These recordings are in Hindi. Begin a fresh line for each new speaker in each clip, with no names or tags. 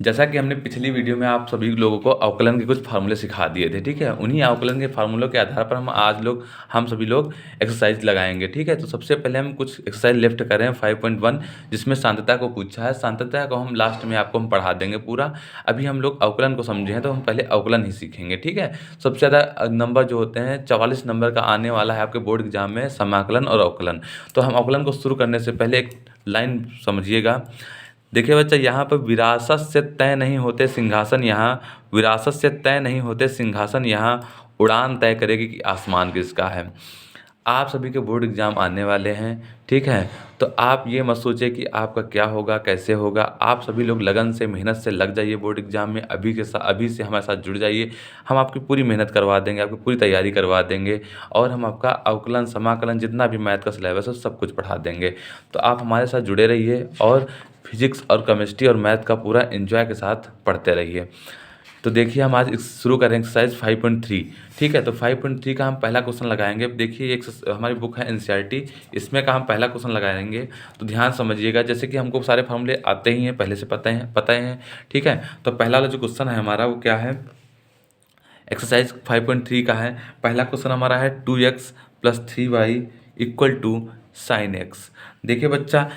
जैसा कि हमने पिछली वीडियो में आप सभी लोगों को अवकलन के कुछ फार्मूले सिखा दिए थे, ठीक है। उन्हीं अवकलन के फार्मूलों के आधार पर हम सभी लोग एक्सरसाइज लगाएंगे, ठीक है। तो सबसे पहले हम कुछ एक्सरसाइज लेफ्ट कर रहे हैं 5.1, जिसमें सांतता को पूछा है। सांतता को हम लास्ट में आपको हम पढ़ा देंगे पूरा। अभी हम लोग अवकलन को समझे हैं तो हम पहले अवकलन ही सीखेंगे, ठीक है। सबसे ज़्यादा नंबर जो होते हैं 44 नंबर का आने वाला है आपके बोर्ड एग्जाम में, समाकलन और अवकलन। तो हम अवकलन को शुरू करने से पहले एक लाइन समझिएगा। देखिए बच्चा, यहाँ पर विरासत से तय नहीं होते सिंहासन, यहाँ विरासत से तय नहीं होते सिंहासन, यहाँ उड़ान तय करेगी कि आसमान किसका है। आप सभी के बोर्ड एग्जाम आने वाले हैं, ठीक है। तो आप ये मत सोचिए कि आपका क्या होगा, कैसे होगा। आप सभी लोग लगन से, मेहनत से लग जाइए बोर्ड एग्जाम में। अभी से हमारे साथ जुड़ जाइए। हम आपकी पूरी मेहनत करवा देंगे, आपकी पूरी तैयारी करवा देंगे, और हम आपका अवकलन, समाकलन, जितना भी मैथ का सिलेबस है सब कुछ पढ़ा देंगे। तो आप हमारे साथ जुड़े रहिए और फिजिक्स और केमिस्ट्री और मैथ का पूरा एंजॉय के साथ पढ़ते रहिए। तो देखिए, हम आज शुरू करें एक्सरसाइज 5.3, ठीक है। तो 5.3 का हम पहला क्वेश्चन लगाएंगे। देखिए, एक हमारी बुक है एनसीईआरटी, इसमें का हम पहला क्वेश्चन लगाएंगे। तो ध्यान समझिएगा। जैसे कि हमको सारे फॉर्मूले आते ही हैं, पहले से पता हैं, ठीक है। तो पहला वाला जो क्वेश्चन है हमारा वो क्या है, एक्सरसाइज 5.3 का है। पहला क्वेश्चन हमारा है 2x + 3y = sin x। देखिए बच्चा,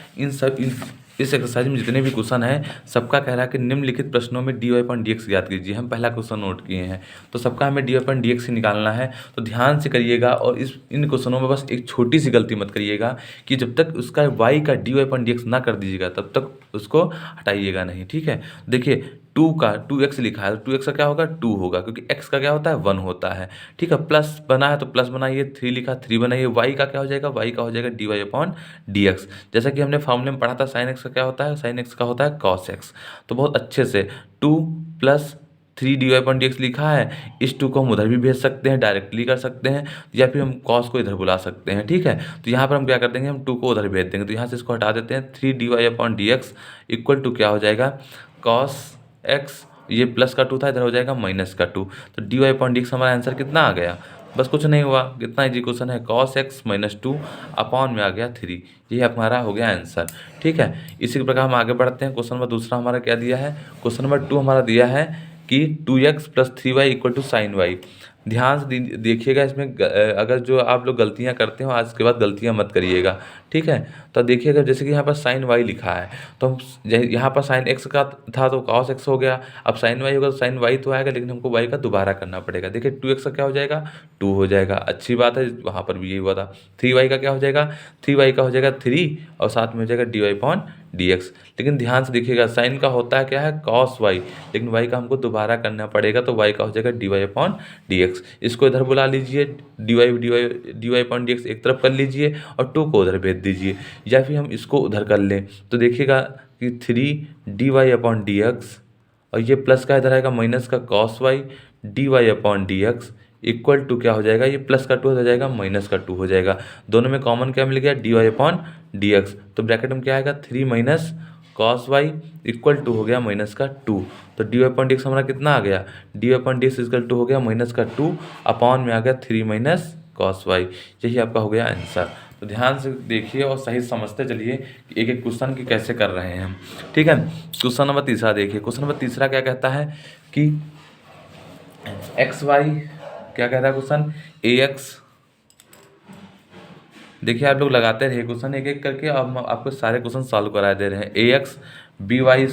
इस एक्सरसाइज में जितने भी क्वेश्चन हैं सबका कह रहा है कि निम्नलिखित प्रश्नों में dy/dx ज्ञात कीजिए। हम पहला क्वेश्चन नोट किए हैं, तो सबका हमें dy/dx ही निकालना है। तो ध्यान से करिएगा, और इन क्वेश्चनों में बस एक छोटी सी गलती मत करिएगा कि जब तक उसका y का dy/dx ना कर दीजिएगा तब तक उसको हटाइएगा नहीं, ठीक है। देखिए, 2x लिखा है तो 2x का क्या होगा, 2 होगा, क्योंकि x का क्या होता है, 1 होता है, ठीक है। प्लस बना है तो प्लस बनाइए, 3 लिखा 3 बनाइए। y का क्या हो जाएगा, y का हो जाएगा dy/dx। जैसा कि हमने फॉर्मूले में पढ़ा था, sin x का क्या होता है, sin x का होता है cos x। तो बहुत अच्छे से 2 + 3 dy/dx लिखा है। इस 2 को हम उधर भी भेज सकते हैं, डायरेक्टली कर सकते हैं, या फिर हम cos को इधर बुला सकते हैं, ठीक है। तो यहाँ पर हम क्या कर देंगे, हम 2 को उधर भेज देंगे। तो यहाँ से इसको हटा देते हैं। 3 dy/dx = क्या हो जाएगा, cos x। ये प्लस का 2 था, इधर हो जाएगा माइनस का 2। तो dy/dx हमारा आंसर कितना आ गया, बस कुछ नहीं हुआ, कितना इजी क्वेश्चन है, cos x - 2 अपॉन में आ गया 3। ये हमारा हो गया आंसर, ठीक है। इसी प्रकार हम आगे बढ़ते हैं। क्वेश्चन नंबर दूसरा हमारा क्या दिया है, क्वेश्चन नंबर 2 हमारा दिया है कि 2x + 3y = sin y। ध्यान से देखिएगा, इसमें अगर जो आप लोग गलतियां करते हो आज के बाद गलतियां मत करिएगा, ठीक है। तो देखिएगा, जैसे कि यहाँ पर sin y लिखा है, तो हम यहाँ पर sin x का था तो cos x हो गया। अब sin y होगा तो sin y तो आएगा, लेकिन हमको y का दोबारा करना पड़ेगा। देखिए, 2x का क्या हो जाएगा, 2 हो जाएगा, अच्छी बात है, वहाँ पर भी यही हुआ था। 3y का क्या हो जाएगा, 3y का हो जाएगा 3, और साथ में हो जाएगा dy/dx। लेकिन ध्यान से देखिएगा, साइन का होता है क्या है, cos y, लेकिन y का हमको दोबारा करना पड़ेगा, तो y का हो जाएगा dy/dx। इसको इधर बुला लीजिए, dy/dx एक तरफ कर लीजिए और 2 को उधर भेज दीजिए, या फिर हम इसको उधर कर लें। तो देखिएगा कि 3 dy/dx, और ये प्लस का इधर आएगा माइनस का cos y dy/dx = क्या हो जाएगा, ये प्लस का 2 हो जाएगा, माइनस का 2 हो जाएगा। दोनों में कॉमन क्या मिल गया, dy/dx। तो ब्रैकेट में क्या आएगा, 3 - cos y = हो गया माइनस का 2। तो dy/dx हमारा कितना आ गया, dy/dx = हो गया माइनस का 2 अपॉन में आ गया 3 - cos y। यही आपका हो गया आंसर। तो ध्यान से देखिए और सही समझते चलिए कि एक एक क्वेश्चन की कैसे कर रहे हैं हम, ठीक है। क्वेश्चन नंबर तीसरा देखिए। क्वेश्चन नंबर तीसरा क्या कहता है कि xy, क्या कहता है क्वेश्चन, ax। देखिए, आप लोग लगाते रहिए क्वेश्चन एक एक करके, अब हम आपको सारे क्वेश्चन सॉल्व करा दे रहे हैं। ax by²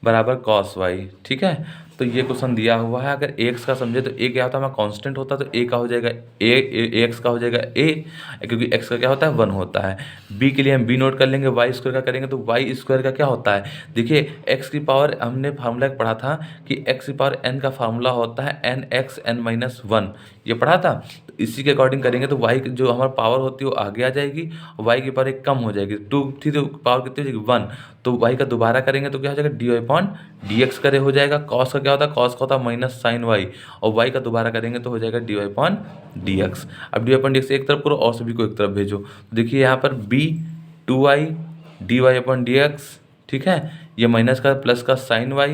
= cos y, ठीक है। तो ये क्वेश्चन दिया हुआ है। अगर एक्स का समझे तो ए क्या होता है, हमारा कांस्टेंट होता है, तो ए का हो जाएगा एक्स का हो जाएगा ए, क्योंकि एक्स का क्या होता है, 1 होता है। बी के लिए हम बी नोट कर लेंगे, y² का करेंगे तो y² का क्या होता है, देखिए एक्स की पावर, हमने फार्मूला पढ़ा था कि एक्स की पावर n का फार्मूला होता है nx n-1, ये पढ़ा था। तो इसी के अकॉर्डिंग करेंगे तो y जो हमारा पावर होती है वो आगे आ जाएगी, और y की पावर एक कम हो जाएगी, 2 थी तो पावर कितनी हो जाएगी, 1। तो y का दोबारा करेंगे तो क्या हो जाएगा, dy/dx करे हो जाएगा। cos का क्या होता है, cos का होता है माइनस sin y, और y का दोबारा करेंगे तो हो जाएगा dy/dx। अब dy/dx एक तरफ करो और सभी को एक तरफ भेजो। तो देखिए यहाँ पर b 2y dy/dx, ठीक है। ये माइनस का प्लस का sin y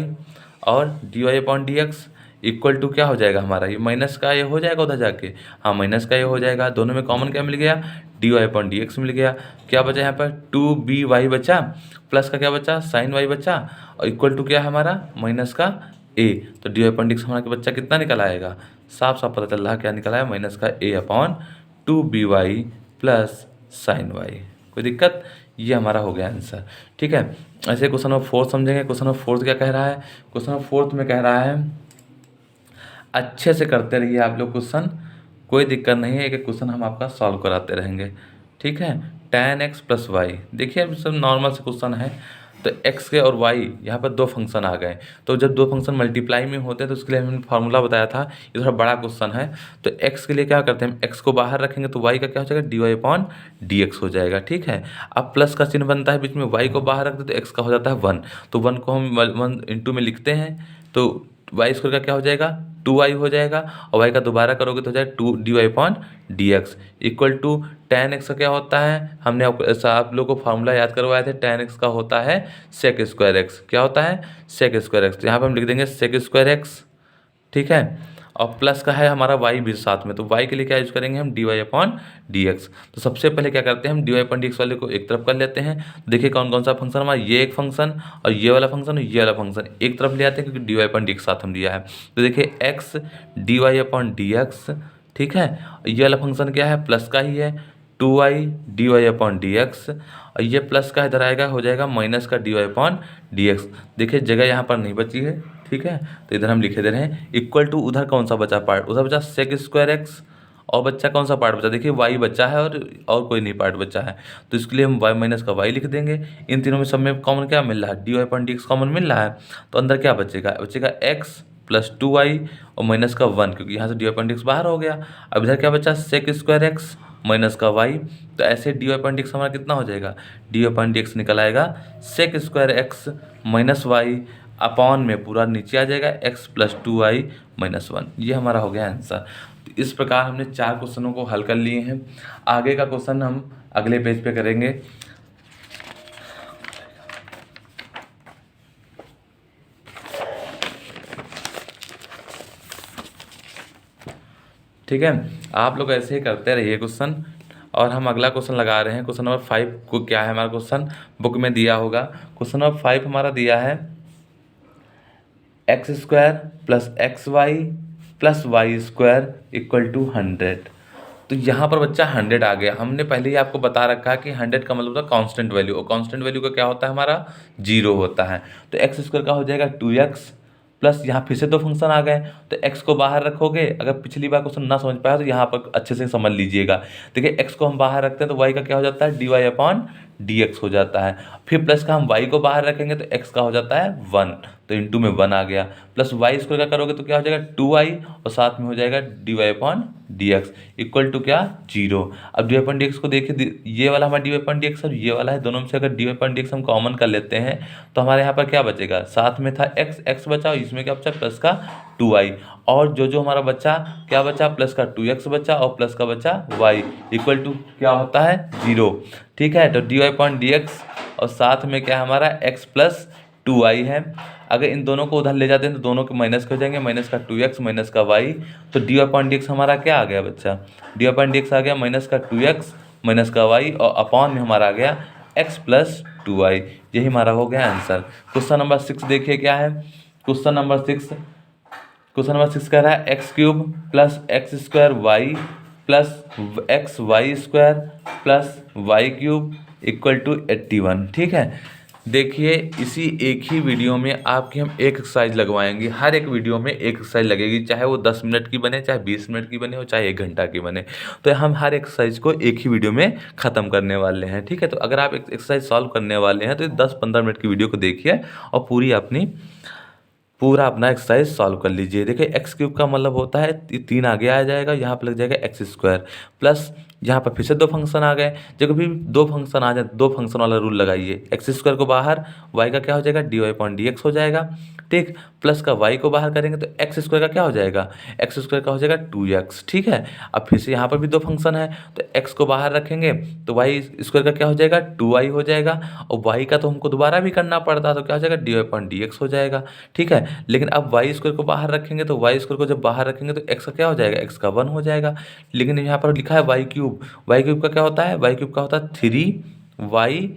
और dy/dx, इक्वल टू क्या हो जाएगा हमारा, ये माइनस का ये हो जाएगा उधर जाके, हाँ माइनस का ये हो जाएगा, दोनों में कॉमन क्या मिल गया, D Y upon D X मिल गया। क्या बचा यहाँ पर, टू बी वाई बचा, प्लस का क्या बचा, साइन वाई बचा, और इक्वल टू क्या है हमारा, माइनस का ए। तो D Y upon D x हमारा बच्चा कितना निकल आएगा, साफ साफ पता चल रहा है क्या निकला है, माइनस का A upon two B Y plus sine Y. कोई दिक्कत, ये हमारा हो गया आंसर। ठीक है, ऐसे क्वेश्चन नंबर 4 समझेंगे। क्वेश्चन नंबर 4 क्या कह रहा है, क्वेश्चन नंबर 4 में कह रहा है अच्छे से करते रहिए आप लोग क्वेश्चन, कोई दिक्कत नहीं है, एक एक क्वेश्चन हम आपका सॉल्व कराते रहेंगे। ठीक है, tan x प्लस वाई, देखिए अब सब नॉर्मल से क्वेश्चन है, तो x के और y यहाँ पर दो फंक्शन आ गए, तो जब दो फंक्शन मल्टीप्लाई में होते हैं तो उसके लिए हमने फार्मूला बताया था, ये थोड़ा बड़ा क्वेश्चन है। तो x के लिए क्या करते हैं, हम x को बाहर रखेंगे तो y का क्या हो जाएगा, d Y upon D x हो जाएगा। ठीक है, अब प्लस का चिन्ह बनता है बीच में, y को बाहर रखते तो x का हो जाता है 1, तो 1 को हम 1 इंटू में लिखते हैं, तो वाई स्क्वायर का क्या हो जाएगा, 2y हो जाएगा, और y का दोबारा करोगे तो हो जाएगा 2 d Y upon D x equal to tan x का क्या होता है, हमने आप लोग को फार्मूला याद करवाए थे, tan x का होता है सेक स्क्वायर एक्स, क्या होता है, सेक स्क्वायर एक्स, तो यहाँ पर हम लिख देंगे सेक स्क्वायर एक्स। ठीक है, और प्लस का है हमारा y भी साथ में, तो y के लिए क्या यूज करेंगे हम, d Y upon D x. तो सबसे पहले क्या करते हैं हम, d Y upon D x वाले को एक तरफ कर लेते हैं। देखिए कौन कौन सा फंक्शन हमारा, ये एक फंक्शन और ये वाला फंक्शन और ये वाला फंक्शन एक तरफ ले आते हैं, क्योंकि d Y upon D x साथ हम दिया है। तो देखिए x d Y upon D x, ठीक है, ये वाला फंक्शन क्या है, प्लस का ही है, 2y d Y upon D x, और ये प्लस का इधर आएगा, हो जाएगा माइनस का d Y upon D x. देखिए जगह यहाँ पर नहीं बची है, ठीक है, तो इधर हम लिखे दे रहे हैं इक्वल टू, उधर कौन सा बचा पार्ट, उधर बचा सेक स्क्वायर एक्स, और बच्चा कौन सा पार्ट बचा, देखिए y बचा है और कोई नहीं पार्ट बचा है, तो इसके लिए हम y माइनस का y लिख देंगे। इन तीनों में सब में कॉमन क्या मिल रहा है, D Y upon D x common मिल रहा है, तो अंदर क्या बचेगा, बचेगा x प्लस 2y और माइनस का 1, क्योंकि यहाँ से d Y upon D x बाहर हो गया। अब इधर क्या बचा, सेक स्क्वायर एक्स माइनस का y, तो ऐसे d Y upon D x हमारा कितना हो जाएगा, d Y upon D x निकल आएगा sec square x minus y upon में पूरा नीचे आ जाएगा x प्लस 2y माइनस 1, ये हमारा हो गया आंसर। तो इस प्रकार हमने 4 क्वेश्चनों को हल कर लिए हैं। आगे का क्वेश्चन हम अगले पेज पे करेंगे। ठीक है, आप लोग ऐसे ही करते रहिए क्वेश्चन, और हम अगला क्वेश्चन लगा रहे हैं। क्वेश्चन नंबर 5 को क्या है हमारा क्वेश्चन, बुक में दिया होगा। क्वेश्चन नंबर 5 हमारा दिया है x square plus x y plus y square equal to 100। तो यहाँ पर बच्चा 100 आ गया। हमने पहले ही आपको बता रखा है कि 100 का मतलब होता है कांस्टेंट वैल्यू, और कांस्टेंट वैल्यू का क्या होता है हमारा, 0 होता है। तो एक्स स्क्वायर का हो जाएगा 2x प्लस, यहाँ फिर से दो फंक्शन आ गए, तो x को बाहर रखोगे। अगर पिछली बार क्वेश्चन ना समझ पाया तो यहाँ पर अच्छे से समझ लीजिएगा। देखिए x को हम बाहर रखते हैं तो y का क्या हो जाता है, D Y upon D x हो जाता है। फिर प्लस का हम y को बाहर रखेंगे तो x का हो जाता है 1, तो इंटू में 1 आ गया, प्लस वाई स्क्वायर का करोगे तो क्या हो जाएगा 2y, और साथ में हो जाएगा d Y upon D x equal to क्या, 0। अब d Y upon D x को देखिए, ये वाला हमारा d Y upon D x और ये वाला है, दोनों में से अगर d Y upon D x हम कॉमन कर लेते हैं तो हमारे यहाँ पर क्या बचेगा, साथ में था x बचा, और इसमें क्या बचा, प्लस का 2y, और जो हमारा बच्चा क्या बचा, प्लस का 2x बचा और प्लस का बचा y इक्वल टू क्या होता है, 0। ठीक है, तो D Y upon D x और साथ में क्या हमारा x प्लस 2y है। अगर इन दोनों को उधर ले जाते हैं तो दोनों के माइनस हो जाएंगे, माइनस का 2x माइनस का y, तो D Y upon D x हमारा क्या आ गया बच्चा, D Y upon D X आ गया माइनस का 2x माइनस का y, और अपॉन में हमारा आ गया x प्लस 2y। यही हमारा हो गया आंसर। क्वेश्चन नंबर 6 देखिए क्या है। क्वेश्चन नंबर 6 कह रहा है x cube plus x square y plus x y square plus y cube equal to 81। ठीक है, देखिए इसी एक ही वीडियो में आपकी हम एक एक्सरसाइज लगवाएंगे। हर एक वीडियो में एक एक्सरसाइज लगेगी, चाहे वो 10 मिनट की बने, चाहे 20 मिनट की बने, और चाहे 1 घंटा की बने, तो हम हर एक्सरसाइज को एक ही वीडियो में ख़त्म करने वाले हैं। ठीक है, तो अगर आप एक्सरसाइज सॉल्व करने वाले हैं तो 10-15 मिनट की वीडियो को देखिए और पूरा अपना एक्सरसाइज सॉल्व कर लीजिए। देखिए एक्स क्यूब का मतलब होता है 3 आगे आ जाएगा, यहाँ पर लग जाएगा एक्स स्क्वायर प्लस यहाँ पर फिर से दो फंक्शन आ गए। जब भी दो फंक्शन आ जाए, दो फंक्शन वाला रूल लगाइए। एक्स स्क्वायर को बाहर, वाई का क्या हो जाएगा, d Y upon D x हो जाएगा। ठीक, प्लस का वाई को बाहर करेंगे तो एक्स स्क्वायर का क्या हो जाएगा, एक्स स्क्वायर का हो जाएगा 2x। ठीक है, अब फिर से यहाँ पर भी दो फंक्शन है तो एक्स को बाहर रखेंगे तो वाई स्क्वायर का क्या हो जाएगा, 2y हो जाएगा। और वाई का तो हमको दोबारा भी करना पड़ता तो क्या हो जाएगा, d Y upon D x हो जाएगा। ठीक है, लेकिन अब वाई स्क्वायर को बाहर रखेंगे तो वाई स्क्वायर को जब बाहर रखेंगे तो एक्स का क्या हो जाएगा, एक्स का 1 हो जाएगा। लेकिन यहाँ पर लिखा है वाई क्यूब, वाई क्यूब का क्या होता है, वाई क्यूब का होता है 3y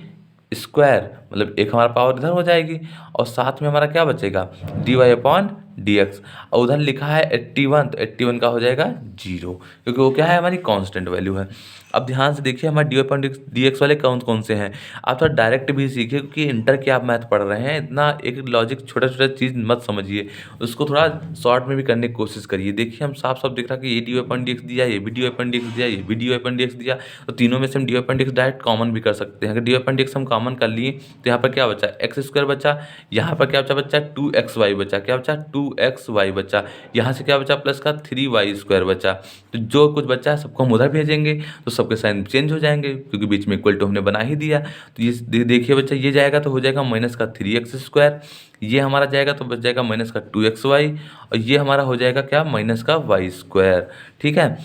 स्क्वायर, मतलब एक हमारा पावर इधर हो जाएगी और साथ में हमारा क्या बचेगा, d Y upon D x. और उधर लिखा है 81 तो 81 का हो जाएगा 0, क्योंकि वो क्या है, हमारी कांस्टेंट वैल्यू है। अब ध्यान से देखिए हमारे d Y upon D x वाले कौन कौन से हैं। आप थोड़ा डायरेक्ट भी सीखिए, क्योंकि इंटर के आप मैथ पढ़ रहे हैं, इतना एक लॉजिक छोटा छोटा चीज़ मत समझिए, उसको थोड़ा शॉर्ट में भी करने की कोशिश करिए। देखिए हम साफ साफ दिख रहा है कि ये d Y upon D x दिया, ये भी d Y upon D x दिया, ये भी d Y upon D x दिया, तो तीनों में से हम d Y upon D x direct common भी कर सकते हैं। अगर d Y upon D x हम कॉमन कर लिए तो यहाँ पर क्या बचा, एक्स स्क्वायर बचा, यहाँ पर क्या बचा 2xy बचा, क्या बचा 2xy बचा, यहाँ से क्या बचा प्लस का 3y स्क्वायर बचा। तो जो कुछ बचा है सबको हम उधर भेजेंगे तो सबके साइन चेंज हो जाएंगे, क्योंकि बीच में इक्वल टू हमने बना ही दिया। तो ये देखिए बच्चा, ये जाएगा तो हो जाएगा माइनस का 3x स्क्वायर, ये हमारा जाएगा तो बच जाएगा माइनस का 2xy, और ये हमारा हो जाएगा क्या, माइनस का y स्क्वायर। ठीक है,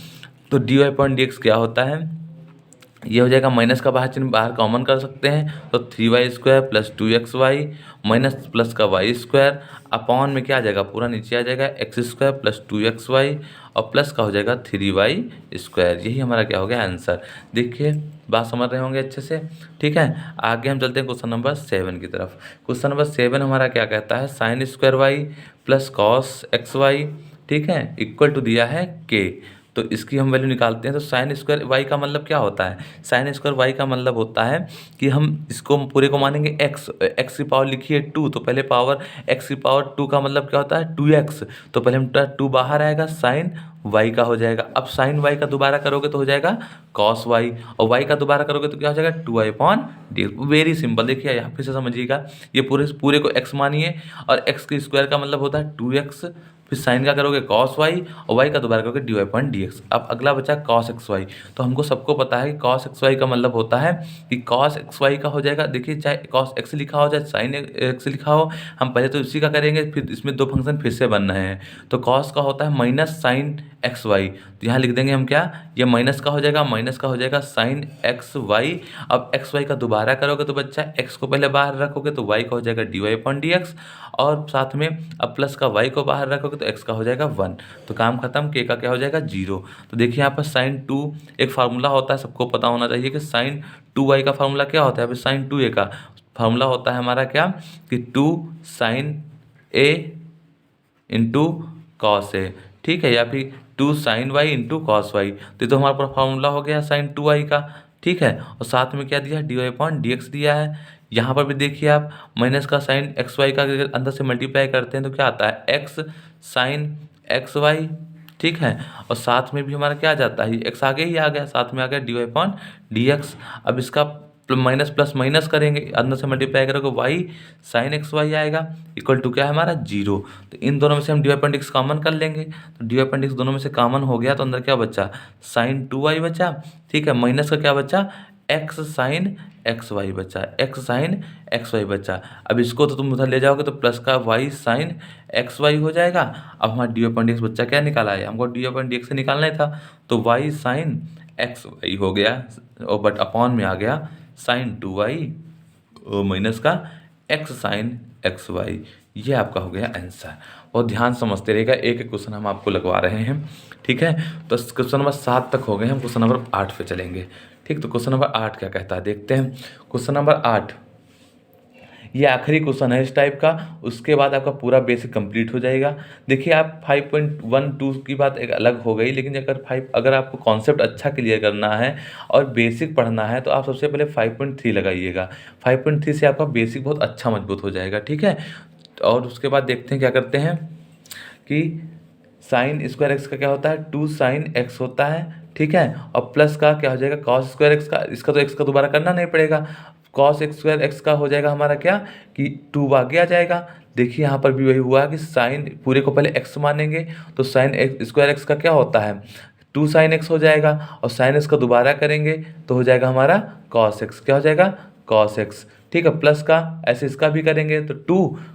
तो D Y upon D x क्या होता है, ये हो जाएगा माइनस का बाहर चिन्ह बाहर कॉमन कर सकते हैं तो 3y square plus 2xy minus plus का y स्क्वायर अपॉन में क्या आ जाएगा, पूरा नीचे आ जाएगा x स्क्वायर प्लस 2xy और प्लस का हो जाएगा 3y स्क्वायर। यही हमारा क्या हो गया आंसर। देखिए बात समझ रहे होंगे अच्छे से। ठीक है, आगे हम चलते हैं क्वेश्चन नंबर 7 की तरफ। क्वेश्चन नंबर 7 हमारा क्या कहता है, sine square y plus cos x y, ठीक है, इक्वल टू दिया है k। तो इसकी हम वैल्यू निकालते हैं। तो साइन स्क्वायर वाई का मतलब क्या होता है, साइन स्क्वायर वाई का मतलब होता है कि हम इसको पूरे को मानेंगे एक्स, एक्स की पावर लिखिए 2, तो पहले पावर एक्स की पावर 2 का मतलब क्या होता है 2x, तो पहले हम 2 बाहर आएगा, साइन वाई का हो जाएगा। अब साइन वाई का दोबारा करोगे तो हो जाएगा कॉस वाई, और वाई का दोबारा करोगे तो क्या हो जाएगा 2y upon D. Very simple, देखिए यहाँ फिर से समझिएगा, ये पूरे पूरे को x मानिए और x के स्क्वायर का मतलब होता है 2x, फिर साइन का करोगे कॉस वाई और वाई का दोबारा करोगे d Y upon D x. अब अगला बचा कॉस एक्स वाई। तो हमको सबको पता है कि कॉस एक्स वाई का मतलब होता है कि कॉस एक्स वाई का हो जाएगा, देखिए चाहे कॉस एक्स लिखा हो चाहे साइन एक्स लिखा हो, हम पहले तो इसी का करेंगे, फिर इसमें दो फंक्शन फिर से बन रहे हैं। तो कॉस का होता है माइनस साइन एक्स वाई, तो यहाँ लिख देंगे हम क्या, ये माइनस का हो जाएगा, माइनस का हो जाएगा साइन एक्स वाई। अब एक्स वाई का दोबारा करोगे तो बच्चा एक्स को पहले बाहर रखोगे तो वाई का हो जाएगा d Y upon D x, और साथ में अब प्लस का वाई को बाहर रखोगे तो एक्स का हो जाएगा 1। तो काम खत्म, के का क्या हो जाएगा 0। तो देखिए यहाँ पर साइन 2 एक फार्मूला होता है, सबको पता होना चाहिए कि साइन 2y का फार्मूला क्या होता है। अभी साइन 2a का फार्मूला होता है हमारा क्या, कि 2 sine a into cos a, ठीक है, या फिर 2 sine y into cos y. तो हमारा पूरा फार्मूला हो गया साइन 2y का। ठीक है, और साथ में क्या दिया है, D Y upon D x दिया है। यहाँ पर भी देखिए आप माइनस का साइन एक्स वाई का अगर अंदर से मल्टीप्लाई करते हैं तो क्या आता है एक्स साइन एक्स वाई। ठीक है, और साथ में भी हमारा क्या आ जाता है, एक्स आगे ही आ गया, साथ में आ गया D Y upon D x. अब इसका माइनस प्लस माइनस करेंगे, अंदर से मल्टीप्लाई करोगे वाई साइन एक्स वाई आएगा, इक्वल टू क्या है हमारा 0। तो इन दोनों में से हम d Y upon D x common कर लेंगे, तो D Y upon D x दोनों में से कॉमन हो गया, तो अंदर क्या बचा साइन 2y बचा। ठीक है, माइनस का क्या बचा, एक्स साइन एक्स वाई बचा, एक्स साइन एक्स वाई बचा। अब इसको तो तुम उधर ले जाओगे तो प्लस का वाई साइन एक्स वाई हो जाएगा। अब हमारा d Y upon D x बच्चा क्या निकाला है, हमको d Y upon D x से निकालना ही था, तो वाई साइन एक्स वाई हो गया, और बट अपॉन में आ गया साइन 2y माइनस का एक्स साइन एक्स वाई। ये आपका हो गया आंसर। बहुत ध्यान समझते रहेगा, एक एक क्वेश्चन हम आपको लगवा रहे हैं। ठीक है, तो क्वेश्चन नंबर 7 तक हो गए, हम क्वेश्चन नंबर 8 पे चलेंगे। ठीक, तो क्वेश्चन नंबर 8 क्या कहता है देखते हैं। क्वेश्चन नंबर 8 ये आखिरी क्वेश्चन है इस टाइप का, उसके बाद आपका पूरा बेसिक कंप्लीट हो जाएगा। देखिए आप 5.12 की बात एक अलग हो गई, लेकिन अगर आपको कॉन्सेप्ट अच्छा क्लियर करना है और बेसिक पढ़ना है तो आप सबसे पहले 5.3 लगाइएगा। 5.3 से आपका बेसिक बहुत अच्छा मजबूत हो जाएगा। ठीक है, और उसके बाद देखते हैं क्या करते हैं कि साइन स्क्वायर एक्स का क्या होता है, 2 साइन एक्स होता है। ठीक है, और प्लस का क्या हो जाएगा कॉस स्क्वायर एक्स का, इसका तो एक्स का दोबारा करना नहीं पड़ेगा, कॉस एक्स स्क्वायर एक्स का हो जाएगा हमारा क्या, कि 2 आगे आ जाएगा। देखिए यहाँ पर भी वही हुआ कि साइन पूरे को पहले एक्स मानेंगे, तो साइन एक्स स्क्वायर एक्स का क्या होता है 2 sin x हो जाएगा, और sin x का दोबारा करेंगे तो हो जाएगा हमारा cos x। क्या हो जाएगा? cos x। ठीक है, प्लस का ऐसे इसका भी करेंगे तो 2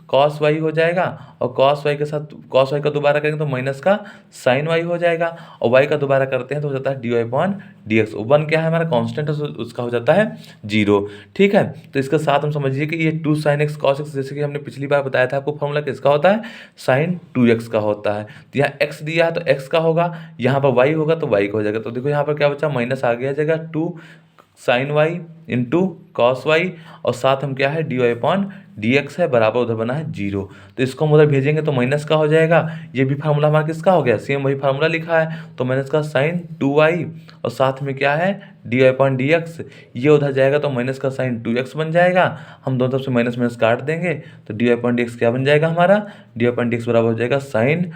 cos y हो जाएगा, और cos y के साथ cos y का दोबारा करेंगे तो माइनस का sin y हो जाएगा, और y का दोबारा करते हैं तो हो जाता है dy/dx। वन क्या है हमारा कांस्टेंट है, उसका हो जाता है 0। ठीक है, तो इसके साथ हम समझिए कि ये 2 sin x cos x, जैसे कि हमने पिछली बार बताया था आपको फॉर्मूला किसका होता है, sin 2x का होता है। तो यहाँ x दिया है तो x का होगा, यहाँ पर y होगा तो y का हो जाएगा। तो देखो यहाँ पर क्या बचा, माइनस आ गया जाएगा 2 sin y into cos y, और साथ हम क्या है dy/dx है, बराबर उधर बना है 0। तो इसको हम उधर भेजेंगे तो माइनस का हो जाएगा। ये भी फार्मूला हमारा किसका हो गया, सेम वही फार्मूला लिखा है, तो माइनस का sin 2y, और साथ में क्या है dy/dx, ये उधर जाएगा तो माइनस का sin 2x बन जाएगा। हम दोनों तरफ से माइनस माइनस काट देंगे तो dy/dx क्या बन जाएगा हमारा, dy/dx बराबर हो जाएगा sin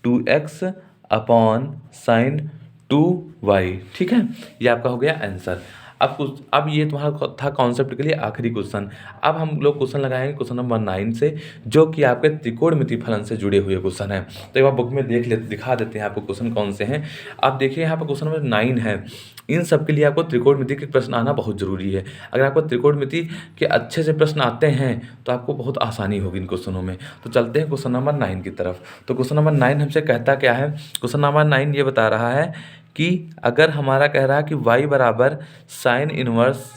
2x upon sin 2y। ठीक है, ये आपका हो गया आंसर। अब ये तुम्हारा था कॉन्सेप्ट के लिए आखिरी क्वेश्चन। अब हम लोग क्वेश्चन लगाएंगे क्वेश्चन नंबर 9 से, जो कि आपके त्रिकोणमिति फलन से जुड़े हुए क्वेश्चन है। तो एक बार बुक में दिखा देते हैं आपको क्वेश्चन कौन से हैं। आप देखिए यहाँ पर क्वेश्चन नंबर 9 है। इन सब के लिए आपको त्रिकोणमिति के प्रश्न आना बहुत ज़रूरी है। अगर आपको त्रिकोणमिति के अच्छे से प्रश्न आते हैं तो आपको बहुत आसानी होगी इन क्वेश्चनों में। तो चलते हैं क्वेश्चन नंबर 9 की तरफ। तो क्वेश्चन नंबर 9 हमसे कहता क्या है, क्वेश्चन नंबर 9 ये बता रहा है कि अगर हमारा कह रहा है कि y बराबर sign inverse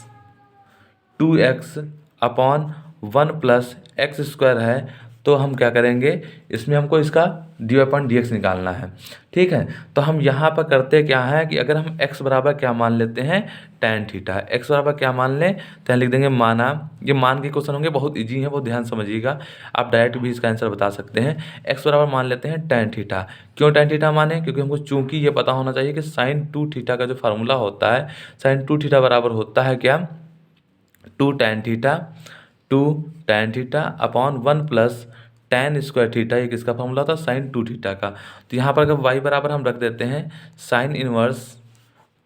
2x upon 1 plus x square है, तो हम क्या करेंगे, इसमें हमको इसका dy/dx निकालना है। ठीक है, तो हम यहाँ पर करते क्या है कि अगर हम x बराबर क्या मान लेते हैं, tan थीटा। x बराबर क्या मान लें, तो लिख देंगे माना। ये मान के क्वेश्चन होंगे, बहुत इजी है, बहुत ध्यान समझिएगा। आप डायरेक्ट भी इसका आंसर बता सकते हैं। x बराबर मान लेते हैं tan थीटा। क्यों tan थीटा माने, क्योंकि हमको चूंकि ये पता होना चाहिए कि sin 2 थीटा का जो फार्मूला होता है, sin 2 थीटा बराबर होता है क्या, 2 tan theta upon 1 plus tan square theta. ये किसका फॉर्मूला होता है, sin 2 थीटा का। तो यहाँ पर अगर y बराबर हम रख देते हैं साइन इनवर्स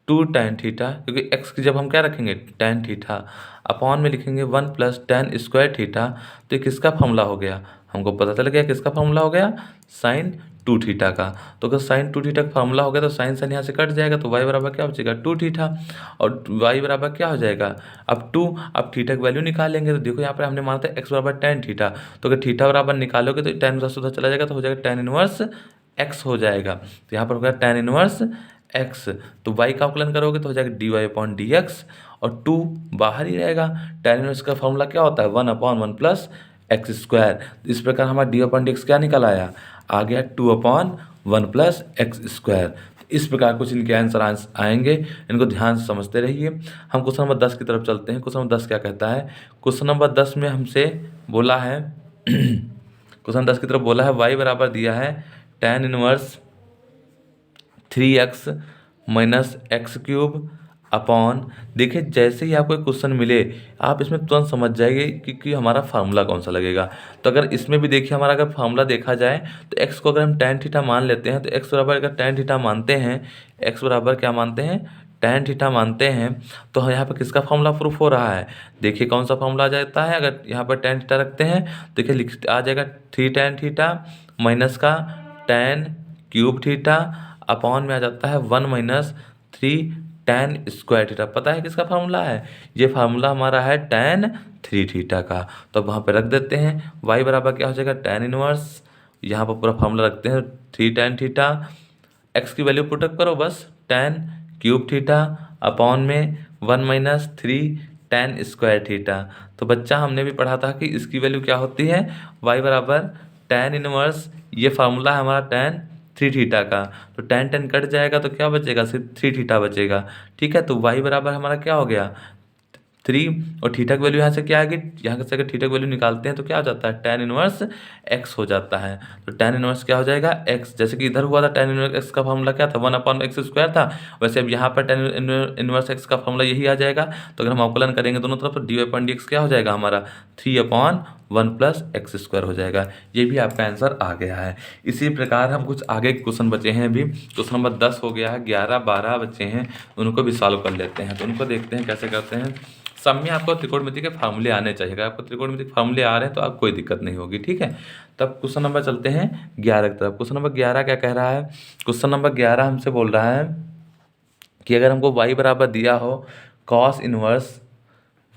2 tan थीटा, क्योंकि x की जब हम क्या रखेंगे tan थीटा, अपॉन में लिखेंगे 1 प्लस tan स्क्वायर थीटा। तो ये किसका फॉर्मूला हो गया, हमको पता चल गया किसका फॉर्मूला हो गया, sin 2 थीटा का। तो अगर sin 2 थीटा का फॉर्मूला हो गया तो साइन साइन यहाँ से कट जाएगा, तो y बराबर क्या बचेगा 2 थीटा, और y बराबर क्या हो जाएगा अब 2। अब थीटा की वैल्यू निकालेंगे तो देखो यहाँ पर हमने माना था x बराबर tan थीटा, तो अगर थीटा बराबर निकालोगे तो tan इनवर्स उधर चला जाएगा, तो हो जाएगा tan इनवर्स x हो जाएगा। तो यहाँ पर हो गया tan इनवर्स x। तो y का अवकलन करोगे तो हो जाएगा dy/dx, और 2 बाहर ही रहेगा। tan इनवर्स का फॉर्मूला क्या होता है, 1/1 प्लस एक्स स्क्वायर। इस प्रकार हमारा dy/dx क्या निकल आया, आ गया 2/1 प्लस एक्स स्क्वायर। इस प्रकार कुछ इनके आंसर आएंगे, इनको ध्यान से समझते रहिए। हम क्वेश्चन नंबर 10 की तरफ चलते हैं। क्वेश्चन नंबर 10 क्या कहता है, क्वेश्चन नंबर 10 में हमसे बोला है क्वेश्चन 10 की तरफ बोला है y बराबर दिया है tan inverse 3x minus x cube upon. देखिए जैसे ही आपको एक क्वेश्चन मिले आप इसमें तुरंत समझ जाएंगे कि हमारा फार्मूला कौन सा लगेगा। तो अगर इसमें भी देखिए हमारा अगर फार्मूला देखा जाए तो x को अगर हम tan थीटा मान लेते हैं, तो x बराबर अगर tan थीटा मानते हैं, x बराबर क्या मानते हैं tan थीटा मानते हैं, तो यहाँ पर किसका फार्मूला प्रूफ हो रहा है, देखिए कौन सा फार्मूला आ जाता है। अगर यहाँ पर tan थीटा रखते हैं देखिए लिख आ जाएगा 3 tan थीटा माइनस का tan क्यूब थीटा अपॉन में आ जाता है 1 माइनस 3 tan स्क्वायर थीटा। पता है किसका फार्मूला है, ये फार्मूला हमारा है tan 3 थीटा का। तो अब वहाँ पे रख देते हैं y बराबर क्या हो जाएगा tan इनवर्स, यहाँ पर पूरा फार्मूला रखते हैं 3 tan थीटा, x की वैल्यू पुटअप करो बस tan क्यूब थीटा अपॉन में 1 माइनस 3 tan स्क्वायर थीटा। तो बच्चा हमने भी पढ़ा था कि इसकी वैल्यू क्या होती है, y बराबर tan इनवर्स, ये फार्मूला है हमारा tan 3 थीटा का। तो tan कट जाएगा तो क्या बचेगा, सिर्फ 3 थीटा बचेगा। ठीक है, तो y बराबर हमारा क्या हो गया 3, और थीटा की वैल्यू यहाँ से क्या आएगी, यहाँ से अगर थीटा की वैल्यू निकालते हैं तो क्या हो जाता है tan इनवर्स x हो जाता है। तो tan इनवर्स क्या हो जाएगा x, जैसे कि इधर हुआ था tan इनवर्स x का फॉर्मूला क्या था 1/x स्क्वायर था, वैसे अब यहाँ पर tan इनवर्स x का फॉर्मूला यही आ जाएगा। तो अगर हम अवकलन करेंगे दोनों तरफ तो dy/dx क्या हो जाएगा हमारा 3/1 प्लस एक्स स्क्वायर हो जाएगा। ये भी आपका आंसर आ गया है। इसी प्रकार हम कुछ आगे क्वेश्चन बचे हैं अभी, क्वेश्चन नंबर 10 हो गया है, 11-12 बच्चे हैं, उनको भी सॉल्व कर लेते हैं। तो उनको देखते हैं कैसे करते हैं। सब में आपको त्रिकोणमिति के फार्मूले आने चाहिए, अगर आपको त्रिकोणमिति के फार्मूले आ रहे हैं तो आप कोई दिक्कत नहीं होगी। ठीक है, तब क्वेश्चन नंबर चलते हैं 11 की तरफ। क्वेश्चन नंबर 11 क्या कह रहा है, क्वेश्चन नंबर 11 हमसे बोल रहा है कि अगर हमको y बराबर दिया हो cos inverse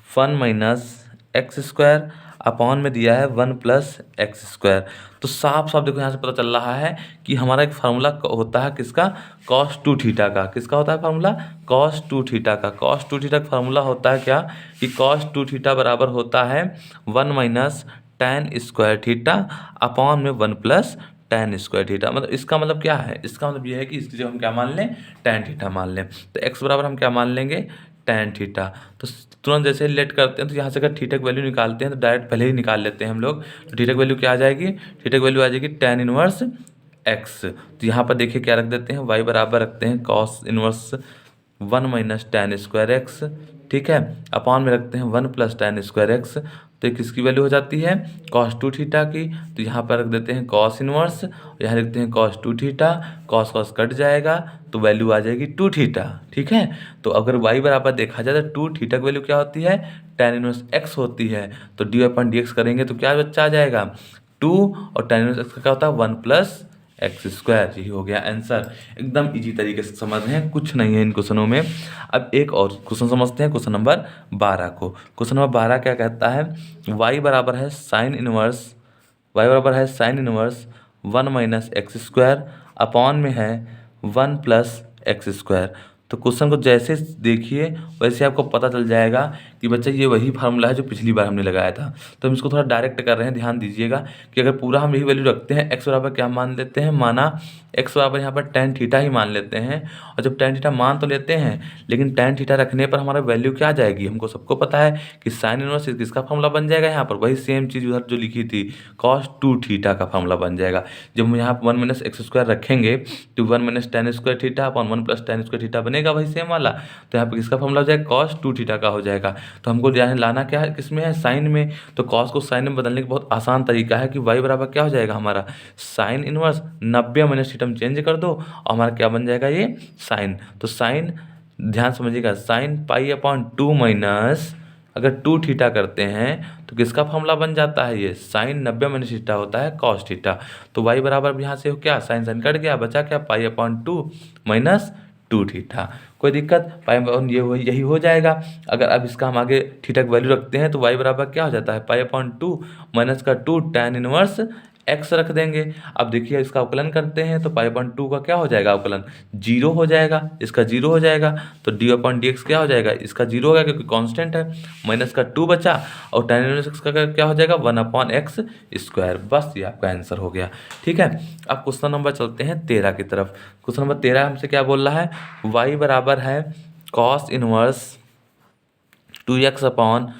1 minus x square upon में दिया है 1 प्लस एक्स स्क्वायर, तो साफ साफ देखो यहाँ से पता चल रहा है कि हमारा एक फार्मूला होता है किसका, कॉस टू थीटा का। किसका होता है फार्मूला, कॉस टू थीटा का। कॉस टू थीटा का फार्मूला होता है क्या, कि कॉस टू थीटा बराबर होता है 1 minus tan square theta upon में 1 प्लस tan स्क्वायर थीटा। मतलब इसका मतलब क्या है, इसका मतलब ये है कि इसकी जगह हम क्या मान लें, tan थीटा मान लें। तो x बराबर हम क्या मान लेंगे, tan थीटा। तो तुरंत जैसे लेट करते हैं तो यहाँ से अगर थीटा की वैल्यू निकालते हैं तो डायरेक्ट पहले ही निकाल लेते हैं हम लोग। तो थीटा की वैल्यू क्या आ जाएगी, थीटा की वैल्यू आ जाएगी tan इनवर्स x। तो यहाँ पर देखिए क्या रख देते हैं, y बराबर रखते हैं cos inverse 1 minus tan square x, ठीक है, अपॉन में रखते हैं 1 प्लस tan स्क्वायर एक्स। तो किसकी वैल्यू हो जाती है, कॉस टू थीटा की। तो यहाँ पर रख देते हैं कॉस इनवर्स, यहाँ लिखते हैं cos two theta, cos cos cut जाएगा तो वैल्यू आ जाएगी टू थीटा, ठीक है। तो अगर y बराबर देखा जाए तो टू थीटा की वैल्यू क्या होती है, tan इनवर्स x होती है। तो डी अपन डी एक्स करेंगे तो क्या बच्चा आ जाएगा 2, और tan इनवर्स x का क्या होता है 1 प्लस एक्स स्क्वायर। यही हो गया आंसर। एकदम इजी तरीके से समझ रहे हैं, कुछ नहीं है इन क्वेश्चनों में। अब एक और क्वेश्चन समझते हैं, क्वेश्चन नंबर 12 को। क्वेश्चन नंबर 12 क्या कहता है, y बराबर है साइन इनवर्स, y बराबर है sine inverse 1 minus x square upon में है 1 प्लस एक्स स्क्वायर। तो क्वेश्चन को जैसे देखिए वैसे आपको पता चल जाएगा कि बच्चा ये वही फार्मूला है जो पिछली बार हमने लगाया था। तो हम इसको थोड़ा डायरेक्ट कर रहे हैं, ध्यान दीजिएगा कि अगर पूरा हम यही वैल्यू रखते हैं, x बराबर क्या मान लेते हैं, माना x बराबर यहाँ पर tan थीटा ही मान लेते हैं। और जब tan थीटा मान तो लेते हैं, लेकिन tan थीटा रखने पर हमारा वैल्यू क्या आ जाएगी, हमको सबको पता है कि साइन इनवर्स किसका फार्मूला बन जाएगा, यहाँ पर वही सेम चीज़ उधर जो लिखी थी कॉस टू थीटा का फार्मूला बन जाएगा। जब हम यहाँ पर 1 माइनस एक्स स्क्वायर रखेंगे तो 1 minus tan square theta upon 1 plus tan square theta बनेगा वही सेम वाला। तो यहाँ पर किसका फार्मूला हो जाएगा, कॉस टू थीटा का हो जाएगा। तो हमको यहाँ लाना क्या है, किसमें है, साइन में। तो कॉस को साइन में बदलने का बहुत आसान तरीका है कि y बराबर क्या हो जाएगा हमारा, साइन इनवर्स 90 माइनस थीटा में चेंज कर दो और हमारा क्या बन जाएगा, ये साइन। तो साइन, ध्यान समझिएगा, साइन पाई अपॉन 2 माइनस अगर टू थीटा करते हैं तो किसका फॉर्मूला बन जाता है, ये साइन 90 माइनस थीटा होता है कॉस थीटा। तो y बराबर यहाँ से क्या, साइन साइन कट गया, बचा क्या, pi upon 2 minus two theta. कोई दिक्कत, पाई अपॉन ये यही हो जाएगा। अगर अब इसका हम आगे थीटा की वैल्यू रखते हैं तो y बराबर क्या हो जाता है, पाई अपॉन 2 माइनस का 2 tan इनवर्स x रख देंगे। अब देखिए इसका अवकलन करते हैं तो पाई अपॉन 2 का क्या हो जाएगा अवकलन, 0 हो जाएगा, इसका 0 हो जाएगा। तो डी अपॉन डी एक्स क्या हो जाएगा, इसका 0 होगा क्योंकि कांस्टेंट है, माइनस का 2 बचा और tan इनवर्स x का क्या हो जाएगा 1 अपॉन एक्स स्क्वायर। बस ये आपका आंसर हो गया, ठीक है। अब क्वेश्चन नंबर चलते हैं 13 की तरफ। क्वेश्चन नंबर 13 हमसे क्या बोल रहा है, y बराबर है cos inverse 2x upon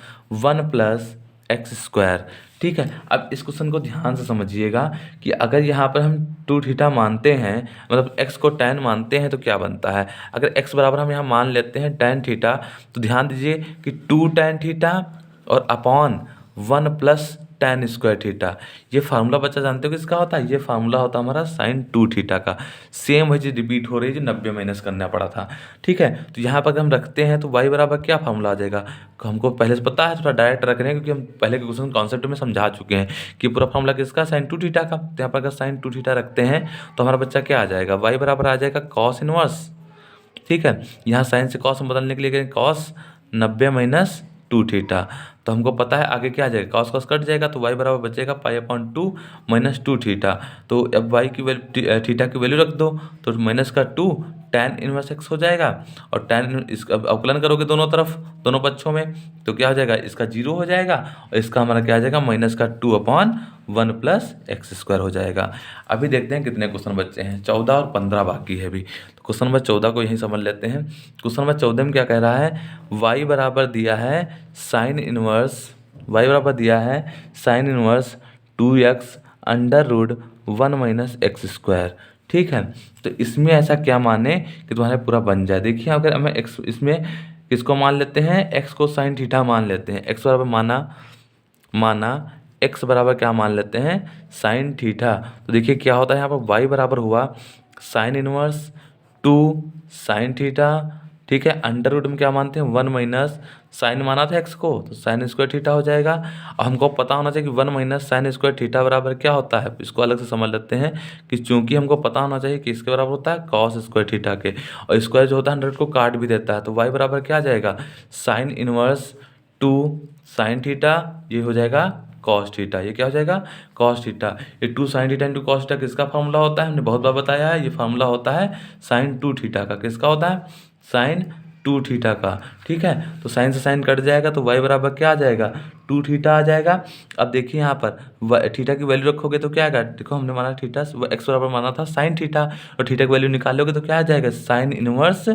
1 plus x square, ठीक है। अब इस क्वेश्चन को ध्यान से समझिएगा कि अगर यहाँ पर हम टू थीटा मानते हैं, मतलब x को tan मानते हैं तो क्या बनता है, अगर x बराबर हम यहाँ मान लेते हैं tan थीटा, तो ध्यान दीजिए कि 2 tan थीटा और upon 1 plus tan square theta. ये फार्मूला बच्चा जानते हो किसका होता है, ये फार्मूला होता है हमारा साइन टू थीटा का। सेम वही चीज़ रिपीट हो रही है जो 90 माइनस करना पड़ा था, ठीक है। तो यहाँ पर हम रखते हैं तो y बराबर क्या फार्मूला आ जाएगा, हमको पहले से पता है, थोड़ा डायरेक्ट रख रहे हैं क्योंकि हम पहले के क्वेश्चन कॉन्सेप्ट में समझा चुके हैं कि पूरा फार्मूला किसका, साइन टू थीटा का। तो यहाँ पर अगर साइन टू थीटा रखते हैं तो हमारा बच्चा क्या आ जाएगा, y बराबर आ जाएगा कॉस इनवर्स, ठीक है। यहाँ साइन से कॉस में बदलने के लिए करें कॉस 90 माइनस टू थीटा। तो हमको पता है आगे क्या आ जाएगा, कॉस कॉस कट जाएगा तो y बराबर बचेगा pi upon 2 minus two theta. तो अब y की वैल्यू थीटा की वैल्यू रख दो तो माइनस का 2 tan इनवर्स x हो जाएगा और tan इसका अवकलन करोगे दोनों तरफ, दोनों पक्षों में, तो क्या हो जाएगा, इसका 0 हो जाएगा और इसका हमारा क्या आ जाएगा माइनस का 2 अपॉन 1 प्लस एक्स स्क्वायर हो जाएगा। अभी देखते हैं कितने क्वेश्चन बच्चे हैं, 14 और 15 बाकी है अभी। तो क्वेश्चन नंबर 14 को यहीं समझ लेते हैं। क्वेश्चन नंबर 14 में क्या कह रहा है, y बराबर दिया है साइन इनवर्स, y बराबर दिया है sine inverse 2x under root 1 minus x square, ठीक है। तो इसमें ऐसा क्या माने कि तुम्हारे पूरा बन जाए। देखिए अगर हमें x इसमें किसको मान लेते हैं, x को साइन थीटा मान लेते हैं, x बराबर माना x बराबर क्या मान लेते हैं, साइन थीटा। तो देखिए क्या होता है यहाँ पर y बराबर हुआ साइन इनवर्स 2 साइन थीटा ठीक है। अंडर रूट में क्या मानते हैं, 1 माइनस साइन माना था एक्स को, तो साइन स्क्वायर थीटा हो जाएगा। और हमको पता होना चाहिए कि 1 माइनस साइन स्क्वायर थीटा बराबर क्या होता है। इसको अलग से समझ लेते हैं कि चूंकि हमको पता होना चाहिए कि इसके बराबर होता है कॉस स्क्वायर थीटा के, और स्क्वायर जो होता है 100 को काट भी देता है, तो वाई बराबर क्या आ जाएगा, साइन इनवर्स 2 साइन थीटा, ये हो जाएगा कॉस थीटा। ये क्या हो जाएगा, कॉस थीटा। ये 2 sine theta into cos theta किसका फॉर्मूला होता है, हमने बहुत बार बताया है। ये फॉर्मूला होता है साइन 2 थीटा का। किसका होता है, साइन 2 थीटा का। ठीक है, तो साइन से साइन कट जाएगा, तो वाई बराबर क्या आ जाएगा, 2 थीटा आ जाएगा। अब देखिए यहाँ पर थीटा की वैल्यू रखोगे तो क्या आएगा, देखो हमने माना थीटा एक्स बराबर माना था साइन थीटा, और थीटा की वैल्यू निकालोगे तो क्या आ जाएगा, साइन इनवर्स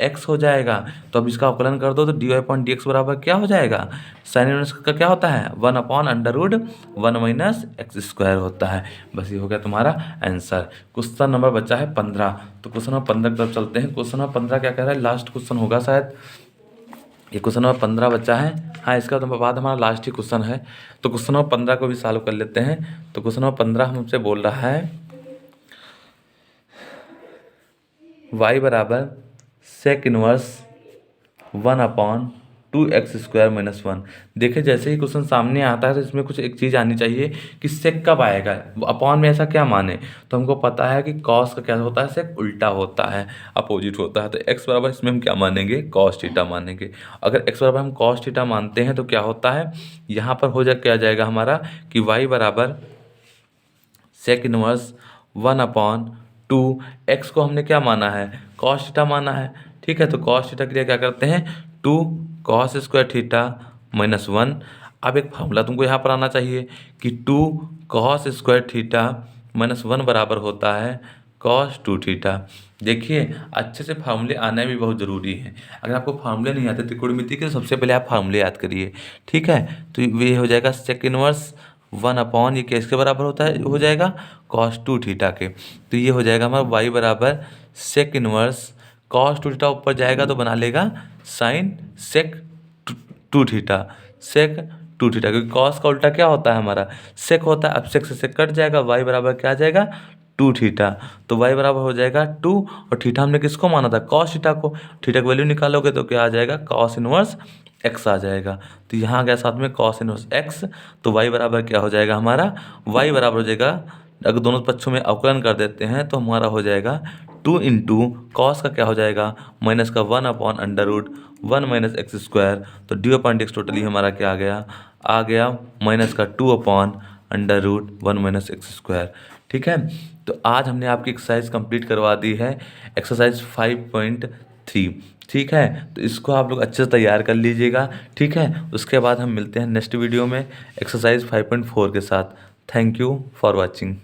एक्स हो जाएगा। तो अब इसका अवकलन कर दो तो D Y upon D x बराबर क्या हो जाएगा, साइन इनवर्स का क्या होता है, 1 upon under root 1 minus x square होता है। बस ये हो गया तुम्हारा आंसर। क्वेश्चन नंबर बचा है 15। तो क्वेश्चन नंबर 15 की तरफ चलते हैं। क्वेश्चन नंबर 15 क्या कह रहा है, लास्ट क्वेश्चन होगा शायद, ये क्वेश्चन नंबर 15 बचा है। हाँ, इसका तो बाद हमारा लास्ट ही क्वेश्चन है, तो क्वेश्चन नंबर 15 को भी सॉल्व कर लेते हैं। तो क्वेश्चन नंबर 15 हमसे बोल रहा है y बराबर sec inverse 1 upon 2x square minus 1। देखिए जैसे ही क्वेश्चन सामने आता है तो इसमें कुछ एक चीज़ आनी चाहिए कि सेक कब आएगा, अपॉन में ऐसा क्या माने। तो हमको पता है कि कॉस का क्या होता है, सेक उल्टा होता है, अपोजिट होता है। तो x बराबर इसमें हम क्या मानेंगे, कॉस थीटा मानेंगे। अगर x बराबर हम कॉस थीटा मानते हैं तो क्या होता है, यहाँ पर हो क्या जाएगा हमारा कि y बराबर सेक इनवर्स 1 अपॉन 2, एक्स को हमने क्या माना है, कॉस थीटा माना है। ठीक है, तो कॉस थीटा के लिए क्या करते हैं, 2 कॉस स्क्वायर थीटा माइनस 1। अब एक फार्मूला तुमको यहाँ पर आना चाहिए कि 2 कॉस स्क्वायर थीटा माइनस 1 बराबर होता है कॉस 2 थीटा। देखिए अच्छे से फार्मूले आना भी बहुत ज़रूरी है। अगर आपको फार्मूले नहीं आते त्रिकोणमिति के, तो सबसे पहले आप फार्मूले याद करिए। ठीक है, तो ये हो जाएगा सेक इनवर्स 1 अपॉन, ये किसके बराबर होता है, हो जाएगा कॉस 2 थीटा के। तो ये हो जाएगा हमारा वाई बराबर सेक इनवर्स कॉस 2 थीटा, ऊपर जाएगा तो बना लेगा साइन सेक 2 थीटा, सेक 2 थीटा, क्योंकि कॉस का उल्टा क्या होता है हमारा, सेक होता है। अब सेक से सेक कट जाएगा, वाई बराबर क्या आ जाएगा, 2 थीटा। तो वाई बराबर हो जाएगा 2, और थीटा हमने किसको माना था, कॉस थीटा को। थीटा की वैल्यू निकालोगे तो क्या आ जाएगा, कॉस इनवर्स एक्स आ जाएगा। तो यहाँ आ गया साथ में कॉस इनवर्स एक्स। तो वाई बराबर क्या हो जाएगा हमारा, वाई बराबर हो जाएगा, अगर दोनों पक्षों में अवकलन कर देते हैं तो हमारा हो जाएगा 2 इंटू कॉस का क्या हो जाएगा, माइनस का 1 upon under root 1 minus x square. तो D upon D X totally हमारा क्या आ गया माइनस का 2 upon under root 1 minus x square. ठीक है, तो आज हमने आपकी एक्सरसाइज कंप्लीट करवा दी है, एक्सरसाइज 5.3। ठीक है, तो इसको आप लोग अच्छे से तैयार कर लीजिएगा। ठीक है, उसके बाद हम मिलते हैं नेक्स्ट वीडियो में एक्सरसाइज 5.4 के साथ। Thank you for watching.